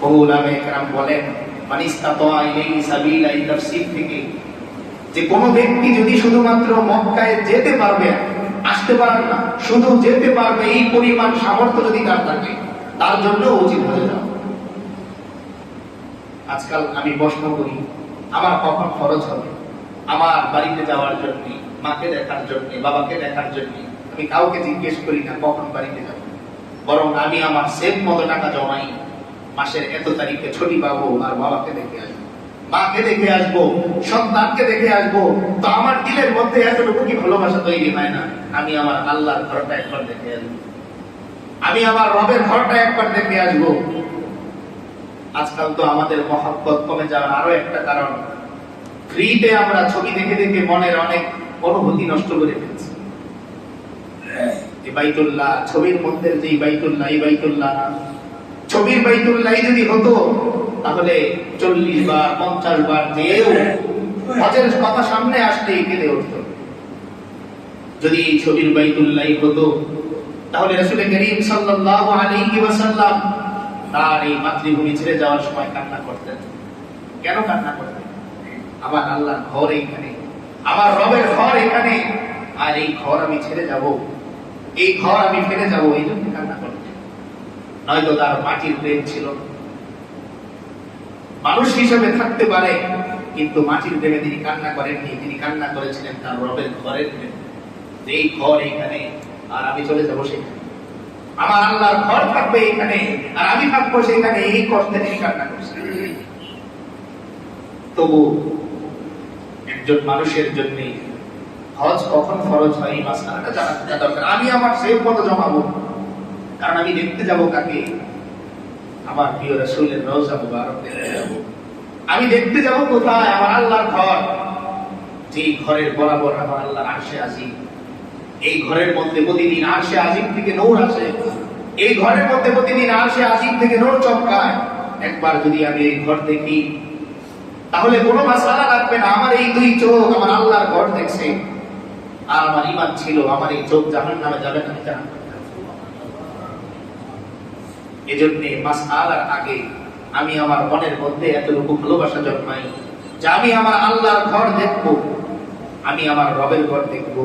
বহু উলামায়ে কেরাম বলেন মান ইসতাতা ইলাইহি সাবিলা এই তাফসীর থেকে যে কোন ব্যক্তি যদি শুধুমাত্র মক্কায় যেতে পারবে, আসতে পারেন না, শুধু যেতে পারবে, এই পরিমাণ সামর্থ্য যদি তার থাকে, তার জন্য উচিত হয়ে যাও। আজকাল আমি প্রশ্ন করি, আমার কখন খরচ হবে? আমার বাড়িতে যাওয়ার জন্য, মাকে দেখার জন্য, বাবাকে দেখার জন্য আমি কাউকে জিজ্ঞেস করি না কখন বাড়িতে যাব, বরং আমি আমার সেভ মতো টাকা জমাই, মাসের এত তারিখে ছুটি পাবো আর বাবাকে দেখে আসবো, মাকে দেখে আসবো, সন্তানকে দেখে আসবো। তো আমার দিলের মধ্যে এতটুকু কি ভালোবাসা তৈরি হয় না? আমি আমার আল্লাহর ঘরটা একবার দেখে আসবো, আমি আমার রবের ঘরটা একবার দেখে আসবো। আজকাল তো আমাদের মহব্বত কমে যাওয়ার আরো একটা কারণ, ফ্রিতে আমরা ছবি দেখে দেখে মনের অনেক অনুভূতি নষ্ট করে ফেলছি। এই বাইতুল্লাহ, ছবির মধ্যে যে বাইতুল্লাহ, এই বাইতুল্লাহ না, ছবির বাইতুল্লাহ যদি হতো তাহলে 40 বার 50 বার যেও হজের কথা সামনে আসলেই কেঁদে উঠত। যদি এই ছবির বাইতুল্লাহ হতো তাহলে রাসূল করিম সাল্লাল্লাহু আলাইহি ওয়াসাল্লাম তার এই মাতৃভূমি ছেড়ে যাওয়ার সময় কান্না করতেন। কেন কান্না করতেন? আমার আল্লাহর ঘর এখানে, আমার রবের ঘর এখানে, আর এই ঘর আমি ছেড়ে যাব, এই ঘর আমি ফেলে যাব, এই জন্য কান্না করতেন। নয়তো তার মাটির প্রেম ছিল। মানুষ হিসেবে থাকতে পারে, কিন্তু মাটির প্রেমে তিনি কান্না করেননি, তিনি কান্না করেছিলেন তার রবের ঘরের প্রেম। এই ঘর এখানে আর আমি চলে যাব সেখানে, আমার আল্লাহর ঘর থাকবে এখানে আর আমি থাকবো সেখানে, এই কষ্টে তিনি কান্না করছেন। তবু একজন মানুষের জন্য হজ কখন ফরজ হয় এই মাসআলাটা জানা দরকার। আমি আমার সেভ কত জমাবো, কারণ আমি দেখতে যাব কাকে? আমার প্রিয় রাসূলের রওজা মুবারক দেখতে যাব। আমি দেখতে যাব কোথায়? আমার আল্লাহর ঘর, যে ঘরের বরাবর আমার আল্লাহর আরশে আজিম। এই ঘরের মধ্যে প্রতিদিন আরশে আজিম থেকে নূর আসে, এই ঘরের মধ্যে প্রতিদিন আরশে আজিম থেকে নূর চমকায়। একবার যদি আমি এই ঘর দেখি তাহলে কোনো মাসআলা লাগবে না, আমার এই দুই চোখ আমার আল্লাহর ঘর দেখছে, আর আমার ঈমান ছিল, আমার এই চোখ জাহান্নামে যাবে না, জান্নাতে। এজন্য মাসআলার আগে আমি আমার মনের মধ্যে এতটুকু ভালোবাসা জন্মাই যে আমি আমার আল্লাহর ঘর দেখব, আমি আমার রবের ঘর দেখব,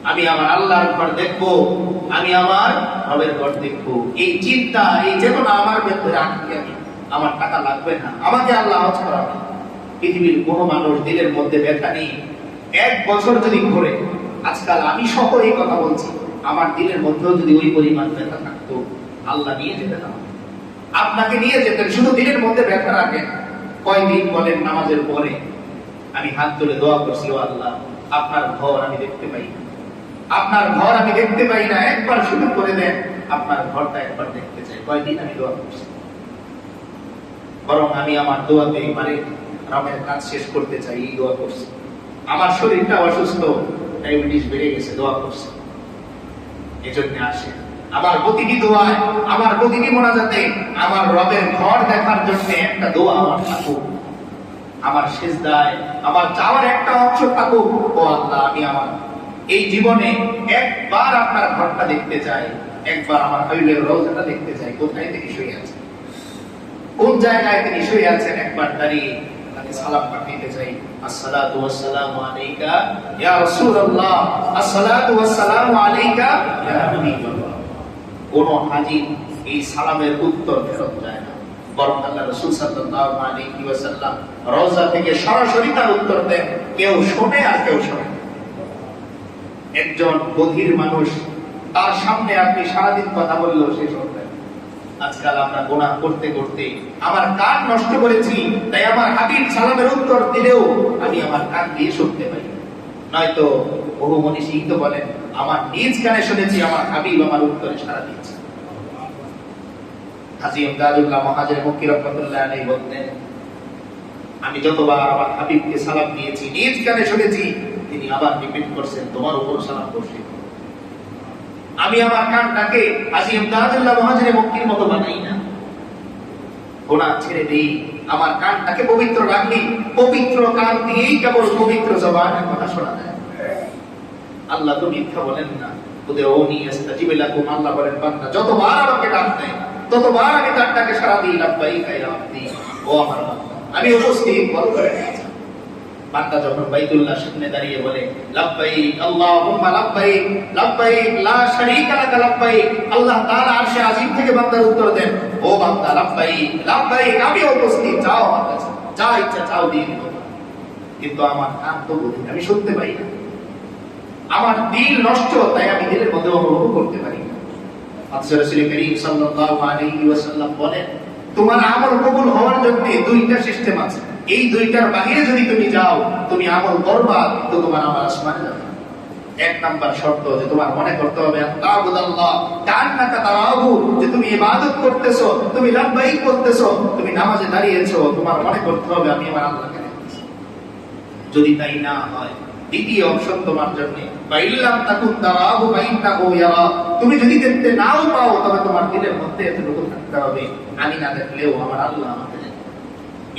আমি আমার আল্লাহর ঘর দেখব, আমি আমার রবের ঘর দেখব। এই চিন্তা, এই চেতনা আমার ভেতরে রাখি আমি। আমার টাকা লাগবে না, আমাকে আল্লাহ হজ করাবে। পৃথিবীর কোনো মানুষ দিলের মধ্যে ব্যথা নেই, 1 বছর যদি ঘুরে, আজকাল আমি সহ এই কথা বলছি, আমার দিলের মধ্যেও যদি ওই পরিমাণ ব্যথা থাকতো, আল্লাহ নিয়ে যেতেন, আপনাকে নিয়ে যেতেন। শুধু দিলের মধ্যে ব্যথা রাখেন। কয়দিন বলেন নামাজের পরে আমি হাত তুলে দোয়া করছি, ও আল্লাহ আপনার ঘর আমি দেখতে পাই না, আপনার ঘর আমি দেখতে পাই না, একবার সুযোগ করে দেন, আপনার ঘরটা একবার দেখতে চাই। কয়দিন আমি দোয়া করছি, বরং আমি আমার দোয়াতে এবারে রবের কাজ শেষ করতে চাই, এই দোয়া করছি। আমার শরীরটা অসুস্থ, ডায়াবেটিস বেড়ে গেছে, দোয়া করছি। এজন্য আসে আমার প্রতিটি দোয়ায়, আমার প্রতিটি মোনাজাতে আমার রবের ঘর দেখার জন্য একটা দোয়া আমার থাকুক, আমার সিজদায় আমার চাওয়ার একটা অংশ থাকুক, ও আল্লাহ আমি আমার এই জীবনে একবার আপনার ঘরটা দেখতে চাই, একবার আমার হাবিবের রওজাটা দেখতে চাই। কোথায় তিনি শুয়ে আছেন, কোন জায়গায় তিনি শুয়ে আছেন, একবার দাঁড়িয়ে তাকে সালাম পাঠাইতে চাই। আসসালাতু ওয়াসসালামু আলাইকা ইয়া রাসূলুল্লাহ, আসসালাতু ওয়াসসালামু আলাইকা ইয়া হাবিবাল্লাহ। কোন হাজী এই সালামের উত্তর ফেরত যায় না, বরং আল্লাহ রাসূল সাল্লাল্লাহু আলাইহি ওয়াসাল্লাম রওজা থেকে সরাসরি তার উত্তর দেন। কেউ শোনে আর কেউ শোনে। একজন বধির মানুষ, তার সামনে আপনি সারাদিন কথা বললেও সে শুনবে। আজকাল আমরা গুনাহ করতে করতে আমার কান নষ্ট করেছি, তাই আমার হাবিব সালামের উত্তর দিলেও আমি আমার কান দিয়ে শুনতে পাই। নয়তো বহু মনীষী তো বলেন, আমার নিজ কানে শুনেছি আমার হাবিব আমার উত্তরে সাড়া দিয়েছে। হাজী ইমদাদুল্লাহ মুহাজির মক্কি রাহমাতুল্লাহ আলাইহি বলতেন, আমি যতবার আমার হাবিবকে সালাম দিয়েছি নিজ কানে শুনেছি, তিনি আবার রিপিট করছেন, তোমার উপর সালাম করছি। আমি আমার কানটাকে হাজী ইমদাদুল্লাহ মুহাজির মক্কির মতো বানাই না, গুনাহ ছেড়ে দেই, আমার কানটাকে পবিত্র রাখি। পবিত্র কান দিয়েই কেবল পবিত্র জবানের কথা শোনা যায়। আল্লাহ তো মিথ্যা বলেন না, উদউনি আস্তাজিব লাকুম। আল্লাহ বলেন বান্দা যতবার আমাকে ডাক দেয় ততবার আমি তার ডাকে সাড়া দিই, লাব্বাইক ইয়া আব্দি, ও আমার বান্দা। আমি উপস্থিত, বড় করে নিয়েছি। বান্দা যখন বাইতুল্লাহর সামনে দাঁড়িয়ে বলে লাব্বাইক আল্লাহুম্মা লাব্বাইক লাব্বাইক লা শারীকা লাক লাব্বাইক, আল্লাহ তাআলা আরশে আজিম থেকে বান্দার উত্তর দেন, ও বান্দা লাব্বাইক লাব্বাইক, আমি উপস্থিত, যাও আমার কাছে, যা ইচ্ছা চাও দিয়ে দিব। কিন্তু আমার কান তো বলি, আমি শুনতে পাই না, আমার দিল নষ্ট, তাই আমি দিলের মধ্যে অনুভব করতে পারি না। আল্লাহ রাসূল করিম সাল্লাল্লাহু আলাইহি ওয়াসাল্লাম বলেন, তোমার আমল কবুল হওয়ার জন্য দুইটা সিস্টেম আছে, এই দুইটার বাইরে যদি তুমি যাও, তুমি আমল করবা কিন্তু তোমার আমার আসমানে যাবে। এক নাম্বার শর্ত যে তোমার মনে করতে হবে আল্লাহ কান্নাকা তারাহু, যে তুমি ইবাদত করতেছো, তুমি লাব্বাইক করতেছো, তুমি নামাজে দাঁড়িয়েছো, তোমার মনে করতে হবে আমি আমার আল্লাহকে দেখতেছি। যদি তাই না হয়, দ্বিতীয় অপশন তোমার জন্য, বাইল্লাম তাকুন তারাহু বাইন্নাহু ইয়ারা, তুমি যদি দেখতে নাও পাও, তবে তোমার দিলের মধ্যে এতটুকু থাকতে হবে, আমি না দেখলেও আমার আল্লাহ আমাকে দেখে।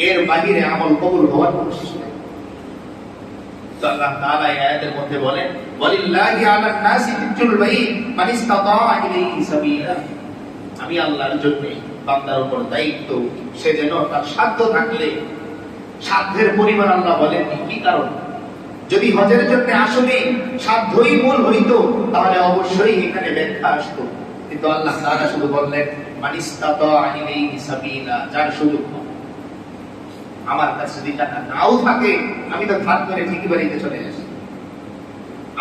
এর বাইরে আমল কবুল হওয়ার কোনো সুযোগ নেই। তো আল্লাহ তাআলা এই আয়াতের মধ্যে বলেন, ওয়ালিল্লাহি আলান নাসি হিজ্জুল বাইত মান ইসতাতাআ ইলাইহি সাবিলা, আমি আল্লাহর জন্য বান্দার উপর দায়িত্ব, সে যেন তার সাধ্য থাকলে, সাধ্যের পরিমাণ আল্লাহ বলেন কি কারণ, যদি হজের জন্য আসলে সাধ্যই মূল হইতো, তাহলে অবশ্যই এখানে ব্যাখ্যা আসতো। কিন্তু আল্লাহ তাআলা শুধু বললেন মান ইসতাতাআ ইলাইহি সাবিলা, যার সুযোগ। আমার কাছে যদি টাকা নাও থাকে, আমি তো ধার করে ঠিকই বাড়িতে চলে আসি।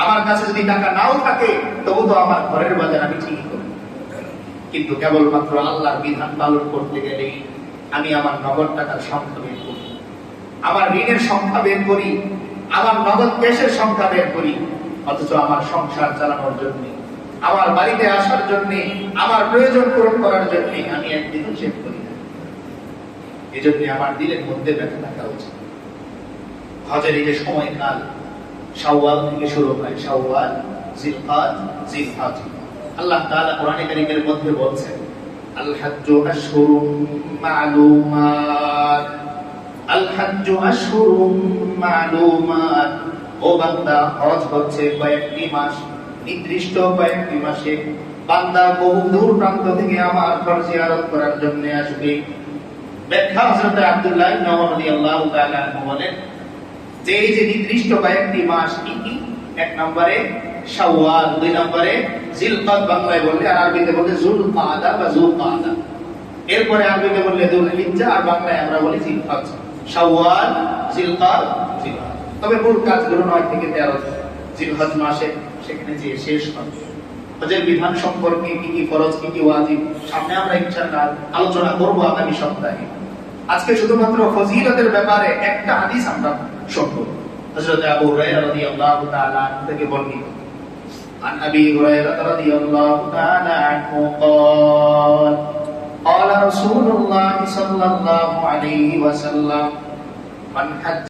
আমার কাছে যদি টাকা নাও থাকে, তবু তো আমার ঘরের বাজার আমি ঠিকই করি। কিন্তু কেবলমাত্র আল্লাহর বিধান পালন করতে গেলেই আমি আমার নগদ টাকার সংখ্যা বের করি, আমার ঋণের সংখ্যা বের করি, আমার নগদ ক্যাশের সংখ্যা বের করি, অথচ আমার সংসার চালানোর জন্য, আমার বাড়িতে আসার জন্য, আমার প্রয়োজন পূরণ করার জন্য আমি একদিনও সেভ করি না। এই জন্য আমার দিলের মধ্যে ব্যথা থাকা উচিত। হজের এই যে সময়কাল, শাওয়াল থেকে শুরু হয়, শাওয়াল, জিলকাদ, জিলহজ। আল্লাহ তাআলা কোরআনে কারীমের মধ্যে বলছেন, আল হাজ্জু আশহুরুম মা'লুমাত, আল হাজ্জু আশহুরুম মা'লুমাত, ও বান্দা, হজ হচ্ছে কয়েকটি মাস, নির্দিষ্ট কয়েকটি মাসে বান্দা বহু দূর প্রান্ত থেকে আমার ঘর জিয়ারত করার জন্য আসবে। ব্যাখ্যা হযরত আব্দুল্লাহ ইবনে ওমর রাদিয়াল্লাহু তাআলা আনহু বলেন যে এই যে নির্দিষ্ট কয়েকটি মাস কি কি, এক নম্বরে শাওয়াল, দুই নম্বরে জিলকাদ, বাংলায় বললে, আর আরবিতে বললে যুলকাদা বা যুলকাদা, এরপরে আরবিতে বললে যুলহিজ্জা, আর বাংলায় আমরা বলি জিলহজ। শাওয়াল, জিলকাদ, জিলহজ। তবে মূল কাজগুলো 9 থেকে 13 জিলহজ মাসে সেখানে যে শেষ হয়। হজের বিধান সম্পর্কে কি কি ফরজ, কি কি ওয়াজিব, সামনে আমরা ইনশাআল্লাহ আলোচনা করব আগামী সপ্তাহে। আজকে শুধুমাত্র ফজিলতের ব্যাপারে একটা হাদিস আমরা শুনবো। হযরত আবু হুরায়রা রাদিয়াল্লাহু তাআলা থেকে বর্ণিত, عن أبي هريرة رضي الله تعالى عنه قال قال رسول الله صلى الله عليه وسلم من حج